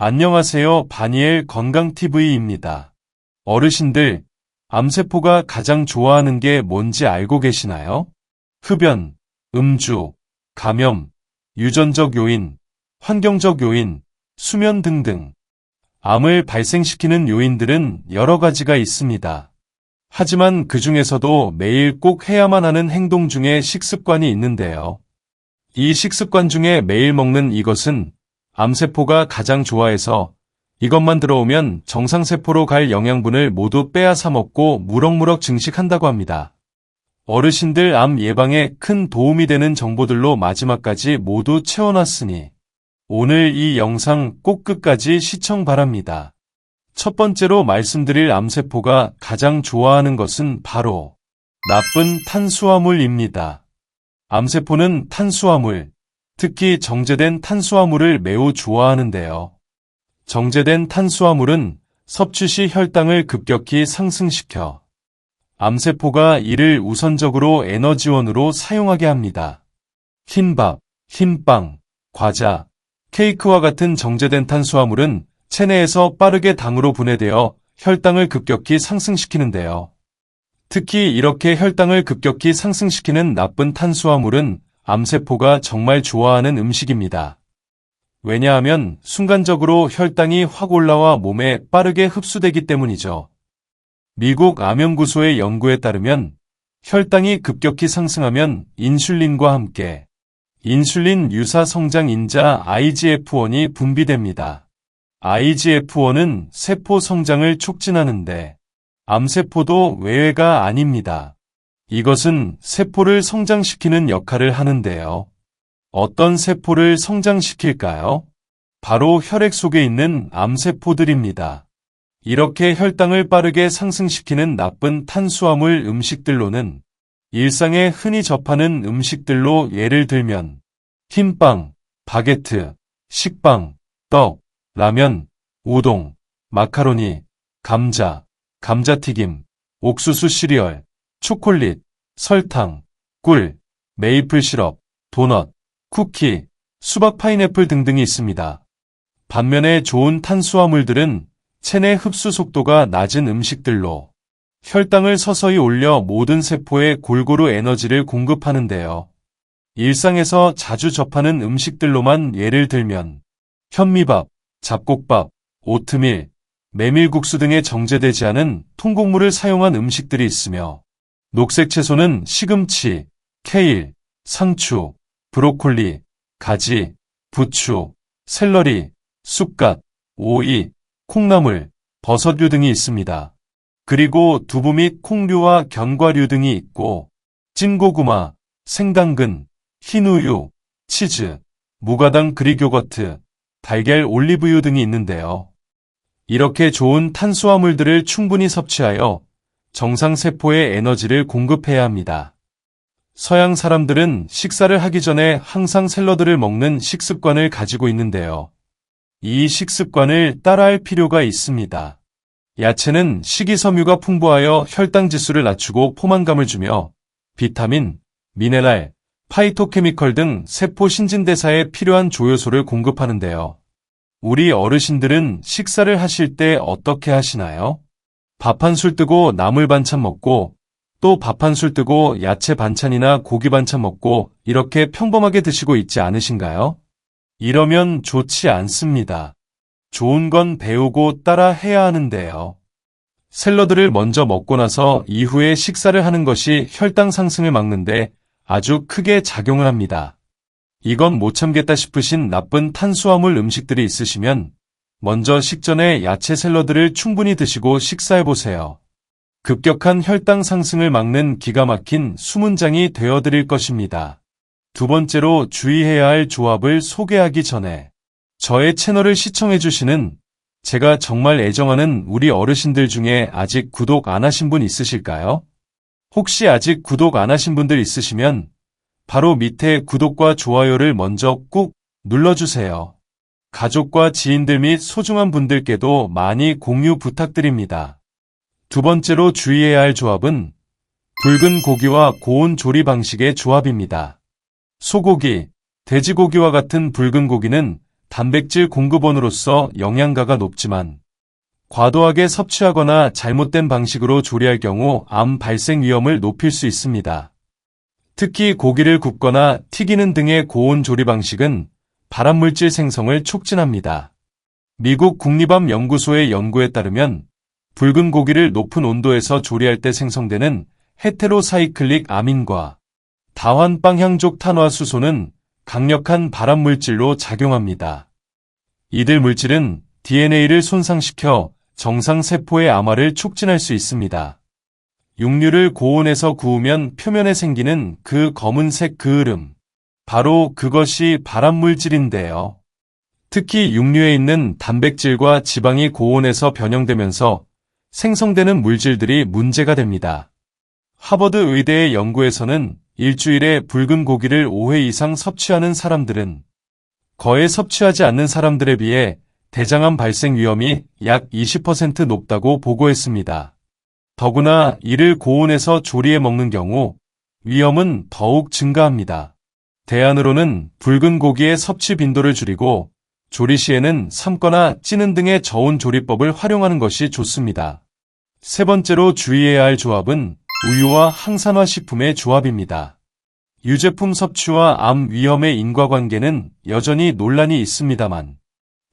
안녕하세요. 바니엘 건강TV입니다. 어르신들, 암세포가 가장 좋아하는 게 뭔지 알고 계시나요? 흡연, 음주, 감염, 유전적 요인, 환경적 요인, 수면 등등. 암을 발생시키는 요인들은 여러 가지가 있습니다. 하지만 그 중에서도 매일 꼭 해야만 하는 행동 중에 식습관이 있는데요. 이 식습관 중에 매일 먹는 이것은 암세포가 가장 좋아해서 이것만 들어오면 정상세포로 갈 영양분을 모두 빼앗아 먹고 무럭무럭 증식한다고 합니다. 어르신들 암 예방에 큰 도움이 되는 정보들로 마지막까지 모두 채워놨으니 오늘 이 영상 꼭 끝까지 시청 바랍니다. 첫 번째로 말씀드릴 암세포가 가장 좋아하는 것은 바로 나쁜 탄수화물입니다. 암세포는 탄수화물, 특히 정제된 탄수화물을 매우 좋아하는데요. 정제된 탄수화물은 섭취 시 혈당을 급격히 상승시켜 암세포가 이를 우선적으로 에너지원으로 사용하게 합니다. 흰밥, 흰빵, 과자, 케이크와 같은 정제된 탄수화물은 체내에서 빠르게 당으로 분해되어 혈당을 급격히 상승시키는데요. 특히 이렇게 혈당을 급격히 상승시키는 나쁜 탄수화물은 암세포가 정말 좋아하는 음식입니다. 왜냐하면 순간적으로 혈당이 확 올라와 몸에 빠르게 흡수되기 때문이죠. 미국 암연구소의 연구에 따르면 혈당이 급격히 상승하면 인슐린과 함께 인슐린 유사 성장 인자 IGF-1이 분비됩니다. IGF-1은 세포 성장을 촉진하는데 암세포도 외회가 아닙니다. 이것은 세포를 성장시키는 역할을 하는데요. 어떤 세포를 성장시킬까요? 바로 혈액 속에 있는 암세포들입니다. 이렇게 혈당을 빠르게 상승시키는 나쁜 탄수화물 음식들로는 일상에 흔히 접하는 음식들로 예를 들면 흰빵, 바게트, 식빵, 떡, 라면, 우동, 마카로니, 감자, 감자튀김, 옥수수 시리얼, 초콜릿, 설탕, 꿀, 메이플 시럽, 도넛, 쿠키, 수박 파인애플 등등이 있습니다. 반면에 좋은 탄수화물들은 체내 흡수 속도가 낮은 음식들로 혈당을 서서히 올려 모든 세포에 골고루 에너지를 공급하는데요. 일상에서 자주 접하는 음식들로만 예를 들면 현미밥, 잡곡밥, 오트밀, 메밀국수 등의 정제되지 않은 통곡물을 사용한 음식들이 있으며 녹색 채소는 시금치, 케일, 상추, 브로콜리, 가지, 부추, 샐러리, 쑥갓, 오이, 콩나물, 버섯류 등이 있습니다. 그리고 두부 및 콩류와 견과류 등이 있고 찐고구마, 생당근, 흰우유, 치즈, 무가당 그릭 요거트, 달걀 올리브유 등이 있는데요. 이렇게 좋은 탄수화물들을 충분히 섭취하여 정상세포에 에너지를 공급해야 합니다. 서양 사람들은 식사를 하기 전에 항상 샐러드를 먹는 식습관을 가지고 있는데요. 이 식습관을 따라할 필요가 있습니다. 야채는 식이섬유가 풍부하여 혈당 지수를 낮추고 포만감을 주며 비타민, 미네랄, 파이토케미컬 등 세포 신진대사에 필요한 조효소를 공급하는데요. 우리 어르신들은 식사를 하실 때 어떻게 하시나요? 밥 한 술 뜨고 나물 반찬 먹고 또 밥 한 술 뜨고 야채 반찬이나 고기 반찬 먹고 이렇게 평범하게 드시고 있지 않으신가요? 이러면 좋지 않습니다. 좋은 건 배우고 따라 해야 하는데요. 샐러드를 먼저 먹고 나서 이후에 식사를 하는 것이 혈당 상승을 막는데 아주 크게 작용을 합니다. 이건 못 참겠다 싶으신 나쁜 탄수화물 음식들이 있으시면 먼저 식전에 야채 샐러드를 충분히 드시고 식사해보세요. 급격한 혈당 상승을 막는 기가 막힌 수문장이 되어드릴 것입니다. 두 번째로 주의해야 할 조합을 소개하기 전에 저의 채널을 시청해주시는 제가 정말 애정하는 우리 어르신들 중에 아직 구독 안 하신 분 있으실까요? 혹시 아직 구독 안 하신 분들 있으시면 바로 밑에 구독과 좋아요를 먼저 꾹 눌러주세요. 가족과 지인들 및 소중한 분들께도 많이 공유 부탁드립니다. 두 번째로 주의해야 할 조합은 붉은 고기와 고온 조리 방식의 조합입니다. 소고기, 돼지고기와 같은 붉은 고기는 단백질 공급원으로서 영양가가 높지만 과도하게 섭취하거나 잘못된 방식으로 조리할 경우 암 발생 위험을 높일 수 있습니다. 특히 고기를 굽거나 튀기는 등의 고온 조리 방식은 발암물질 생성을 촉진합니다. 미국 국립암 연구소의 연구에 따르면 붉은 고기를 높은 온도에서 조리할 때 생성되는 헤테로사이클릭 아민과 다환방향족 탄화수소는 강력한 발암물질로 작용합니다. 이들 물질은 DNA를 손상시켜 정상세포의 암화를 촉진할 수 있습니다. 육류를 고온에서 구우면 표면에 생기는 그 검은색 그을음, 바로 그것이 발암물질인데요. 특히 육류에 있는 단백질과 지방이 고온에서 변형되면서 생성되는 물질들이 문제가 됩니다. 하버드 의대의 연구에서는 일주일에 붉은 고기를 5회 이상 섭취하는 사람들은 거의 섭취하지 않는 사람들에 비해 대장암 발생 위험이 약 20% 높다고 보고했습니다. 더구나 이를 고온에서 조리해 먹는 경우 위험은 더욱 증가합니다. 대안으로는 붉은 고기의 섭취 빈도를 줄이고 조리 시에는 삶거나 찌는 등의 저온 조리법을 활용하는 것이 좋습니다. 세 번째로 주의해야 할 조합은 우유와 항산화 식품의 조합입니다. 유제품 섭취와 암 위험의 인과관계는 여전히 논란이 있습니다만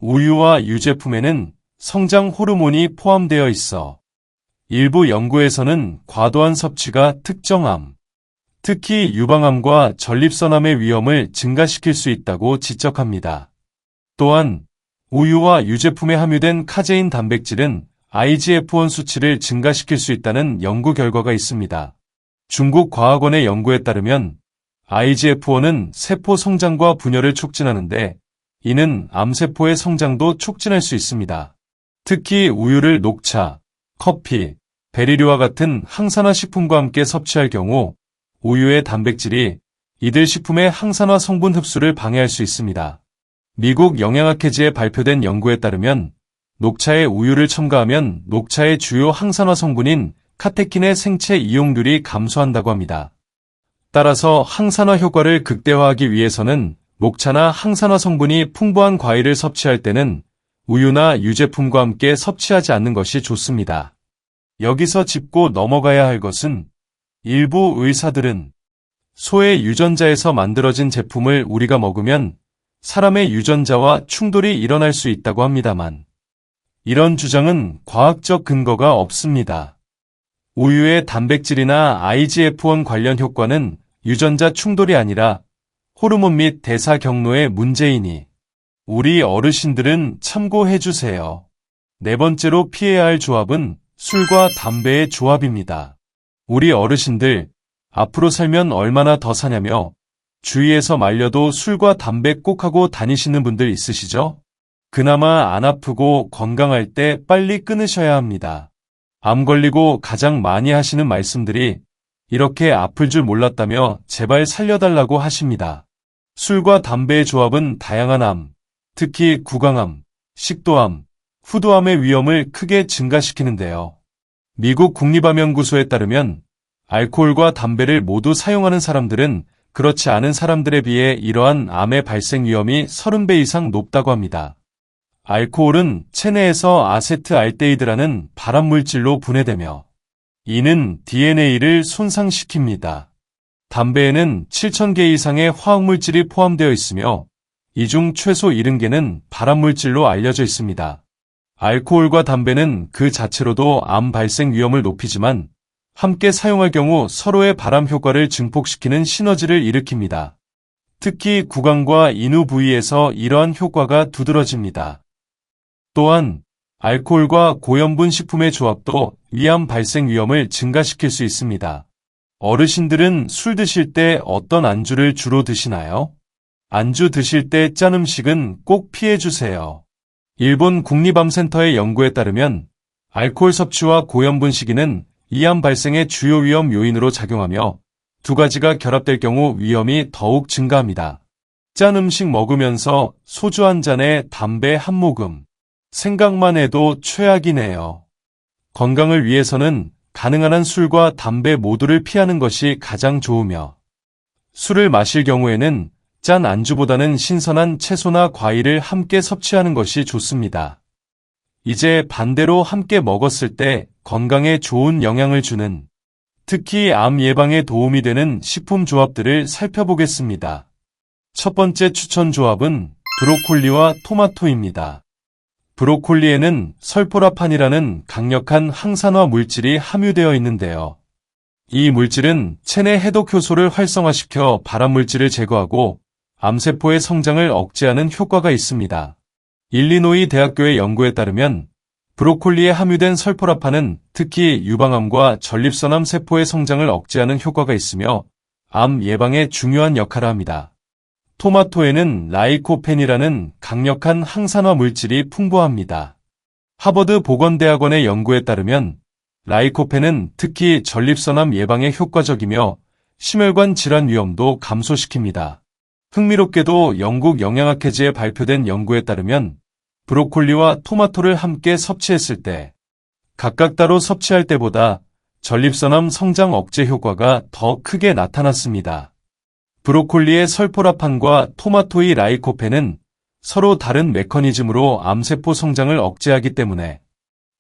우유와 유제품에는 성장 호르몬이 포함되어 있어 일부 연구에서는 과도한 섭취가 특정암, 특히 유방암과 전립선암의 위험을 증가시킬 수 있다고 지적합니다. 또한 우유와 유제품에 함유된 카제인 단백질은 IGF-1 수치를 증가시킬 수 있다는 연구 결과가 있습니다. 중국 과학원의 연구에 따르면 IGF-1은 세포 성장과 분열을 촉진하는데 이는 암세포의 성장도 촉진할 수 있습니다. 특히 우유를 녹차, 커피, 베리류와 같은 항산화 식품과 함께 섭취할 경우 우유의 단백질이 이들 식품의 항산화 성분 흡수를 방해할 수 있습니다. 미국 영양학회지에 발표된 연구에 따르면 녹차에 우유를 첨가하면 녹차의 주요 항산화 성분인 카테킨의 생체 이용률이 감소한다고 합니다. 따라서 항산화 효과를 극대화하기 위해서는 녹차나 항산화 성분이 풍부한 과일을 섭취할 때는 우유나 유제품과 함께 섭취하지 않는 것이 좋습니다. 여기서 짚고 넘어가야 할 것은 일부 의사들은 소의 유전자에서 만들어진 제품을 우리가 먹으면 사람의 유전자와 충돌이 일어날 수 있다고 합니다만 이런 주장은 과학적 근거가 없습니다. 우유의 단백질이나 IGF-1 관련 효과는 유전자 충돌이 아니라 호르몬 및 대사 경로의 문제이니 우리 어르신들은 참고해주세요. 네 번째로 피해야 할 조합은 술과 담배의 조합입니다. 우리 어르신들 앞으로 살면 얼마나 더 사냐며 주위에서 말려도 술과 담배 꼭 하고 다니시는 분들 있으시죠? 그나마 안 아프고 건강할 때 빨리 끊으셔야 합니다. 암 걸리고 가장 많이 하시는 말씀들이 이렇게 아플 줄 몰랐다며 제발 살려달라고 하십니다. 술과 담배의 조합은 다양한 암, 특히 구강암, 식도암, 후두암의 위험을 크게 증가시키는데요. 미국 국립암연구소에 따르면 알코올과 담배를 모두 사용하는 사람들은 그렇지 않은 사람들에 비해 이러한 암의 발생 위험이 30배 이상 높다고 합니다. 알코올은 체내에서 아세트알데히드라는 발암물질로 분해되며 이는 DNA를 손상시킵니다. 담배에는 7,000개 이상의 화학물질이 포함되어 있으며 이 중 최소 70개는 발암물질로 알려져 있습니다. 알코올과 담배는 그 자체로도 암 발생 위험을 높이지만 함께 사용할 경우 서로의 발암 효과를 증폭시키는 시너지를 일으킵니다. 특히 구강과 인후 부위에서 이러한 효과가 두드러집니다. 또한 알코올과 고염분 식품의 조합도 위암 발생 위험을 증가시킬 수 있습니다. 어르신들은 술 드실 때 어떤 안주를 주로 드시나요? 안주 드실 때 짠 음식은 꼭 피해주세요. 일본 국립암센터의 연구에 따르면 알코올 섭취와 고염분 식이는 이암 발생의 주요 위험 요인으로 작용하며 두 가지가 결합될 경우 위험이 더욱 증가합니다. 짠 음식 먹으면서 소주 한 잔에 담배 한 모금. 생각만 해도 최악이네요. 건강을 위해서는 가능한 한 술과 담배 모두를 피하는 것이 가장 좋으며 술을 마실 경우에는 짠 안주보다는 신선한 채소나 과일을 함께 섭취하는 것이 좋습니다. 이제 반대로 함께 먹었을 때 건강에 좋은 영향을 주는, 특히 암 예방에 도움이 되는 식품 조합들을 살펴보겠습니다. 첫 번째 추천 조합은 브로콜리와 토마토입니다. 브로콜리에는 설포라판이라는 강력한 항산화 물질이 함유되어 있는데요. 이 물질은 체내 해독 효소를 활성화시켜 발암물질을 제거하고 암세포의 성장을 억제하는 효과가 있습니다. 일리노이 대학교의 연구에 따르면 브로콜리에 함유된 설포라판은 특히 유방암과 전립선암 세포의 성장을 억제하는 효과가 있으며 암 예방에 중요한 역할을 합니다. 토마토에는 라이코펜이라는 강력한 항산화 물질이 풍부합니다. 하버드 보건대학원의 연구에 따르면 라이코펜은 특히 전립선암 예방에 효과적이며 심혈관 질환 위험도 감소시킵니다. 흥미롭게도 영국 영양학회지에 발표된 연구에 따르면 브로콜리와 토마토를 함께 섭취했을 때 각각 따로 섭취할 때보다 전립선암 성장 억제 효과가 더 크게 나타났습니다. 브로콜리의 설포라판과 토마토의 라이코펜은 서로 다른 메커니즘으로 암세포 성장을 억제하기 때문에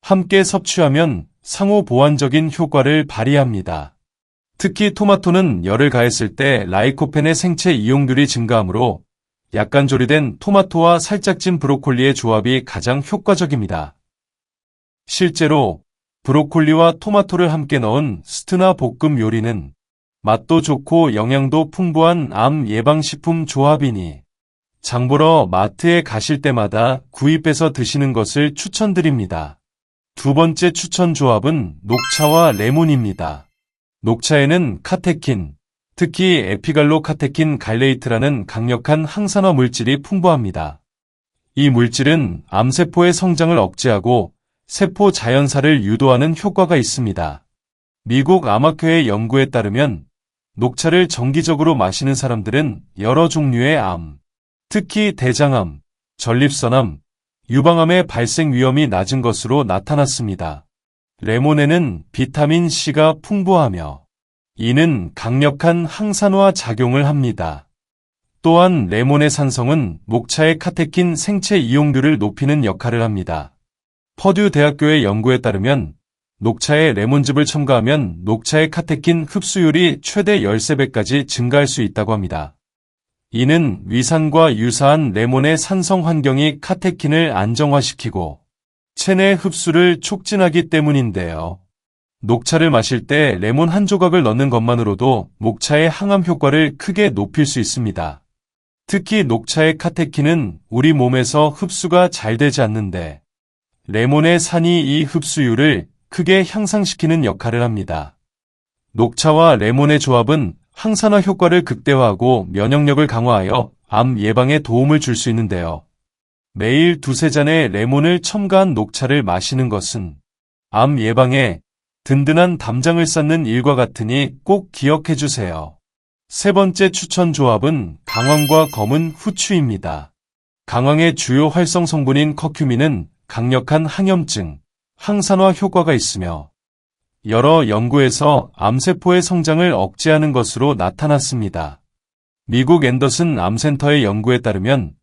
함께 섭취하면 상호 보완적인 효과를 발휘합니다. 특히 토마토는 열을 가했을 때 라이코펜의 생체 이용률이 증가하므로 약간 조리된 토마토와 살짝 찐 브로콜리의 조합이 가장 효과적입니다. 실제로 브로콜리와 토마토를 함께 넣은 스트나 볶음 요리는 맛도 좋고 영양도 풍부한 암 예방식품 조합이니 장보러 마트에 가실 때마다 구입해서 드시는 것을 추천드립니다. 두 번째 추천 조합은 녹차와 레몬입니다. 녹차에는 카테킨, 특히 에피갈로카테킨 갈레이트라는 강력한 항산화 물질이 풍부합니다. 이 물질은 암세포의 성장을 억제하고 세포 자연사를 유도하는 효과가 있습니다. 미국 암학회의 연구에 따르면 녹차를 정기적으로 마시는 사람들은 여러 종류의 암, 특히 대장암, 전립선암, 유방암의 발생 위험이 낮은 것으로 나타났습니다. 레몬에는 비타민 C가 풍부하며 이는 강력한 항산화 작용을 합니다. 또한 레몬의 산성은 녹차의 카테킨 생체 이용률을 높이는 역할을 합니다. 퍼듀 대학교의 연구에 따르면 녹차에 레몬즙을 첨가하면 녹차의 카테킨 흡수율이 최대 13배까지 증가할 수 있다고 합니다. 이는 위산과 유사한 레몬의 산성 환경이 카테킨을 안정화시키고 체내 흡수를 촉진하기 때문인데요. 녹차를 마실 때 레몬 한 조각을 넣는 것만으로도 녹차의 항암 효과를 크게 높일 수 있습니다. 특히 녹차의 카테킨은 우리 몸에서 흡수가 잘 되지 않는데 레몬의 산이 이 흡수율을 크게 향상시키는 역할을 합니다. 녹차와 레몬의 조합은 항산화 효과를 극대화하고 면역력을 강화하여 암 예방에 도움을 줄 수 있는데요. 매일 두세 잔의 레몬을 첨가한 녹차를 마시는 것은 암 예방에 든든한 담장을 쌓는 일과 같으니 꼭 기억해 주세요. 세 번째 추천 조합은 강황과 검은 후추입니다. 강황의 주요 활성 성분인 커큐민은 강력한 항염증, 항산화 효과가 있으며 여러 연구에서 암세포의 성장을 억제하는 것으로 나타났습니다. 미국 앤더슨 암센터의 연구에 따르면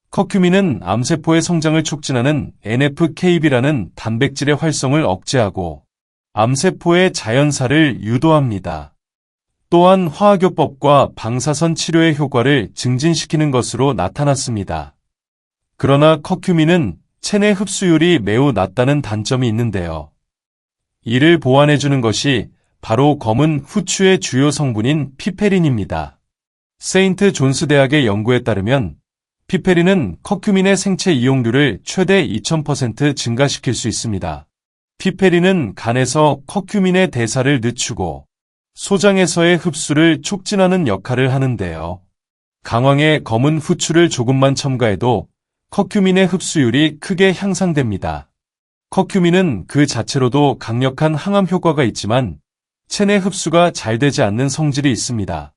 커큐민은 암세포의 성장을 촉진하는 NF-kB라는 단백질의 활성을 억제하고 암세포의 자연사를 유도합니다. 또한 화학요법과 방사선 치료의 효과를 증진시키는 것으로 나타났습니다. 그러나 커큐민은 체내 흡수율이 매우 낮다는 단점이 있는데요. 이를 보완해주는 것이 바로 검은 후추의 주요 성분인 피페린입니다. 세인트 존스 대학의 연구에 따르면 피페린은 커큐민의 생체 이용률을 최대 2000% 증가시킬 수 있습니다. 피페린은 간에서 커큐민의 대사를 늦추고 소장에서의 흡수를 촉진하는 역할을 하는데요. 강황에 검은 후추를 조금만 첨가해도 커큐민의 흡수율이 크게 향상됩니다. 커큐민은 그 자체로도 강력한 항암 효과가 있지만 체내 흡수가 잘 되지 않는 성질이 있습니다.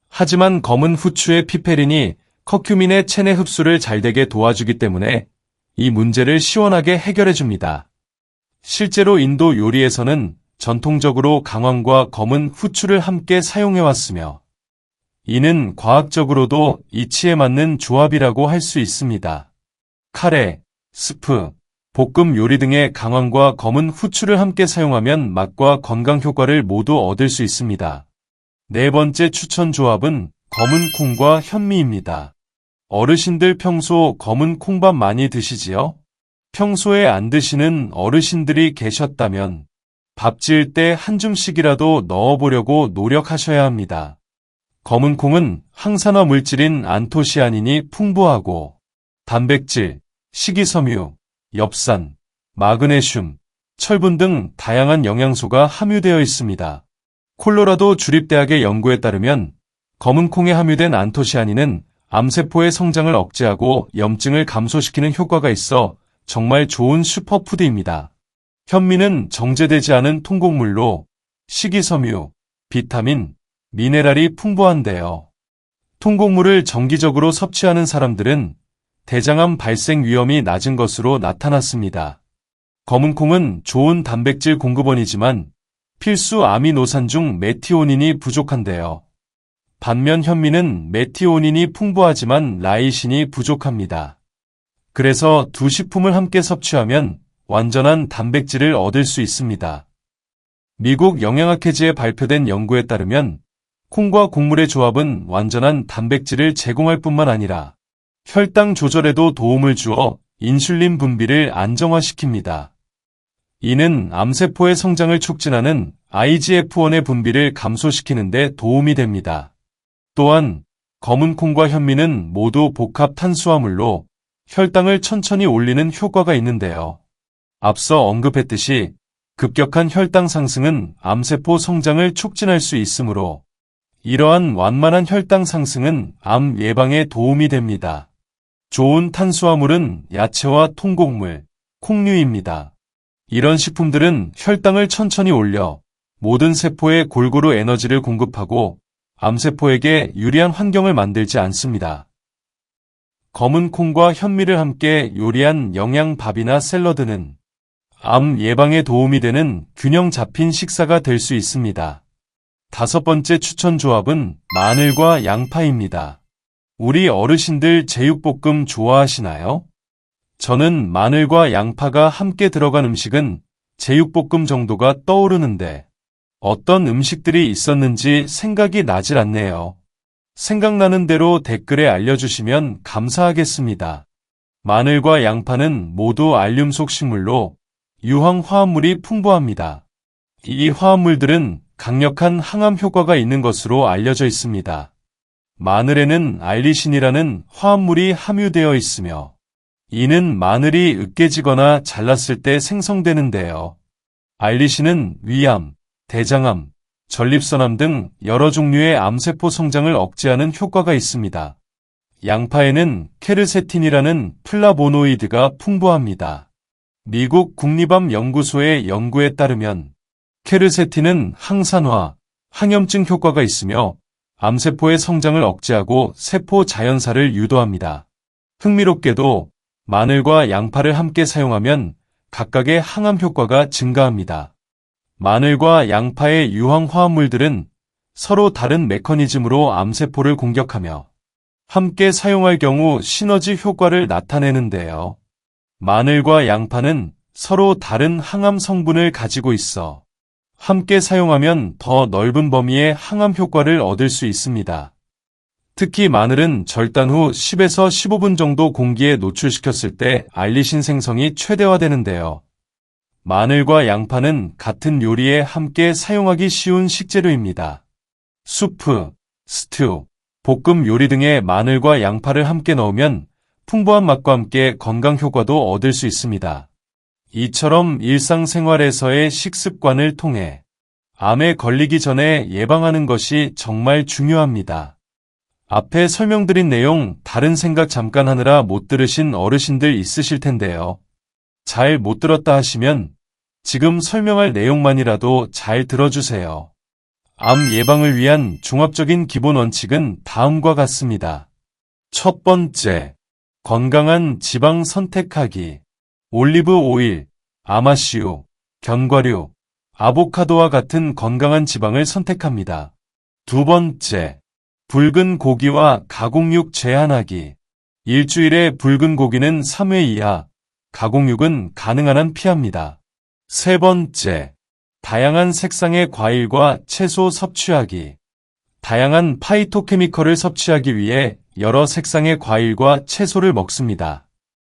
하지만 검은 후추의 피페린이 커큐민의 체내 흡수를 잘 되게 도와주기 때문에 이 문제를 시원하게 해결해 줍니다. 실제로 인도 요리에서는 전통적으로 강황과 검은 후추를 함께 사용해왔으며 이는 과학적으로도 이치에 맞는 조합이라고 할 수 있습니다. 카레, 스프, 볶음 요리 등의 강황과 검은 후추를 함께 사용하면 맛과 건강 효과를 모두 얻을 수 있습니다. 네 번째 추천 조합은 검은 콩과 현미입니다. 어르신들 평소 검은 콩밥 많이 드시지요? 평소에 안 드시는 어르신들이 계셨다면 밥 지을 때 한 줌씩이라도 넣어보려고 노력하셔야 합니다. 검은 콩은 항산화 물질인 안토시아닌이 풍부하고 단백질, 식이섬유, 엽산, 마그네슘, 철분 등 다양한 영양소가 함유되어 있습니다. 콜로라도 주립대학의 연구에 따르면 검은 콩에 함유된 안토시아닌은 암세포의 성장을 억제하고 염증을 감소시키는 효과가 있어 정말 좋은 슈퍼푸드입니다. 현미는 정제되지 않은 통곡물로 식이섬유, 비타민, 미네랄이 풍부한데요. 통곡물을 정기적으로 섭취하는 사람들은 대장암 발생 위험이 낮은 것으로 나타났습니다. 검은 콩은 좋은 단백질 공급원이지만 필수 아미노산 중 메티오닌이 부족한데요. 반면 현미는 메티오닌이 풍부하지만 라이신이 부족합니다. 그래서 두 식품을 함께 섭취하면 완전한 단백질을 얻을 수 있습니다. 미국 영양학회지에 발표된 연구에 따르면 콩과 곡물의 조합은 완전한 단백질을 제공할 뿐만 아니라 혈당 조절에도 도움을 주어 인슐린 분비를 안정화시킵니다. 이는 암세포의 성장을 촉진하는 IGF-1의 분비를 감소시키는 데 도움이 됩니다. 또한 검은 콩과 현미는 모두 복합 탄수화물로 혈당을 천천히 올리는 효과가 있는데요. 앞서 언급했듯이 급격한 혈당 상승은 암세포 성장을 촉진할 수 있으므로 이러한 완만한 혈당 상승은 암 예방에 도움이 됩니다. 좋은 탄수화물은 야채와 통곡물, 콩류입니다. 이런 식품들은 혈당을 천천히 올려 모든 세포에 골고루 에너지를 공급하고 암세포에게 유리한 환경을 만들지 않습니다. 검은 콩과 현미를 함께 요리한 영양밥이나 샐러드는 암 예방에 도움이 되는 균형 잡힌 식사가 될 수 있습니다. 다섯 번째 추천 조합은 마늘과 양파입니다. 우리 어르신들 제육볶음 좋아하시나요? 저는 마늘과 양파가 함께 들어간 음식은 제육볶음 정도가 떠오르는데 어떤 음식들이 있었는지 생각이 나질 않네요. 생각나는 대로 댓글에 알려주시면 감사하겠습니다. 마늘과 양파는 모두 알륨 속 식물로 유황 화합물이 풍부합니다. 이 화합물들은 강력한 항암 효과가 있는 것으로 알려져 있습니다. 마늘에는 알리신이라는 화합물이 함유되어 있으며 이는 마늘이 으깨지거나 잘랐을 때 생성되는데요. 알리신은 위암, 대장암, 전립선암 등 여러 종류의 암세포 성장을 억제하는 효과가 있습니다. 양파에는 케르세틴이라는 플라보노이드가 풍부합니다. 미국 국립암 연구소의 연구에 따르면 케르세틴은 항산화, 항염증 효과가 있으며 암세포의 성장을 억제하고 세포 자연사를 유도합니다. 흥미롭게도 마늘과 양파를 함께 사용하면 각각의 항암 효과가 증가합니다. 마늘과 양파의 유황 화합물들은 서로 다른 메커니즘으로 암세포를 공격하며 함께 사용할 경우 시너지 효과를 나타내는데요. 마늘과 양파는 서로 다른 항암 성분을 가지고 있어 함께 사용하면 더 넓은 범위의 항암 효과를 얻을 수 있습니다. 특히 마늘은 절단 후 10에서 15분 정도 공기에 노출시켰을 때 알리신 생성이 최대화되는데요. 마늘과 양파는 같은 요리에 함께 사용하기 쉬운 식재료입니다. 수프, 스튜, 볶음 요리 등에 마늘과 양파를 함께 넣으면 풍부한 맛과 함께 건강 효과도 얻을 수 있습니다. 이처럼 일상생활에서의 식습관을 통해 암에 걸리기 전에 예방하는 것이 정말 중요합니다. 앞에 설명드린 내용 다른 생각 잠깐 하느라 못 들으신 어르신들 있으실 텐데요. 잘 못 들었다 하시면 지금 설명할 내용만이라도 잘 들어주세요. 암 예방을 위한 종합적인 기본 원칙은 다음과 같습니다. 첫 번째, 건강한 지방 선택하기. 올리브 오일, 아마씨유, 견과류, 아보카도와 같은 건강한 지방을 선택합니다. 두 번째, 붉은 고기와 가공육 제한하기. 일주일에 붉은 고기는 3회 이하, 가공육은 가능한 한 피합니다. 세 번째, 다양한 색상의 과일과 채소 섭취하기. 다양한 파이토케미컬을 섭취하기 위해 여러 색상의 과일과 채소를 먹습니다.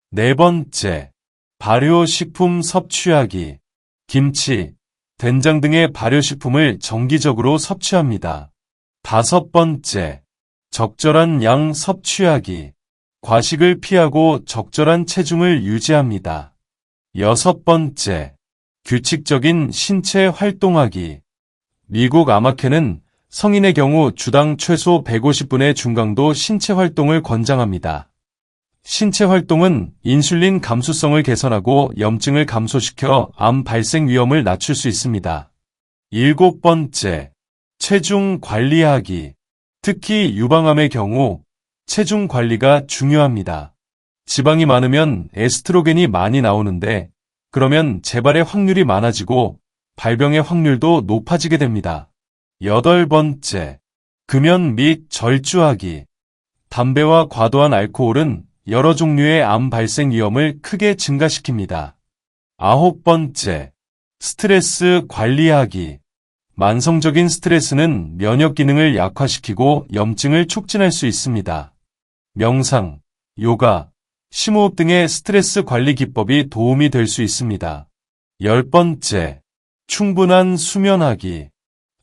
네 번째, 발효식품 섭취하기. 김치, 된장 등의 발효식품을 정기적으로 섭취합니다. 다섯 번째, 적절한 양 섭취하기. 과식을 피하고 적절한 체중을 유지합니다. 여섯 번째, 규칙적인 신체 활동하기. 미국 아마케는 성인의 경우 주당 최소 150분의 중강도 신체 활동을 권장합니다. 신체 활동은 인슐린 감수성을 개선하고 염증을 감소시켜 암 발생 위험을 낮출 수 있습니다. 일곱 번째, 체중 관리하기. 특히 유방암의 경우 체중 관리가 중요합니다. 지방이 많으면 에스트로겐이 많이 나오는데 그러면 재발의 확률이 많아지고 발병의 확률도 높아지게 됩니다. 여덟 번째, 금연 및 절주하기. 담배와 과도한 알코올은 여러 종류의 암 발생 위험을 크게 증가시킵니다. 아홉 번째, 스트레스 관리하기. 만성적인 스트레스는 면역 기능을 약화시키고 염증을 촉진할 수 있습니다. 명상, 요가, 심호흡 등의 스트레스 관리 기법이 도움이 될 수 있습니다. 열 번째, 충분한 수면하기.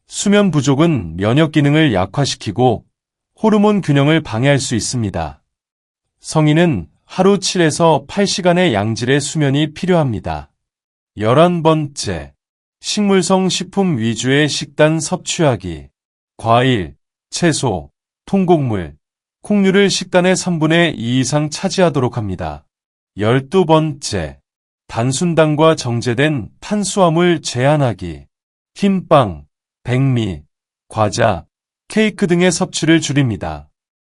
수면 부족은 면역 기능을 약화시키고 호르몬 균형을 방해할 수 있습니다. 성인은 하루 7에서 8시간의 양질의 수면이 필요합니다. 11번째, 식물성 식품 위주의 식단 섭취하기. 과일, 채소, 통곡물, 콩류를 식단의 3분의 2 이상 차지하도록 합니다. 12번째, 단순당과 정제된 탄수화물 제한하기. 흰빵, 백미, 과자, 케이크 등의 섭취를 줄입니다.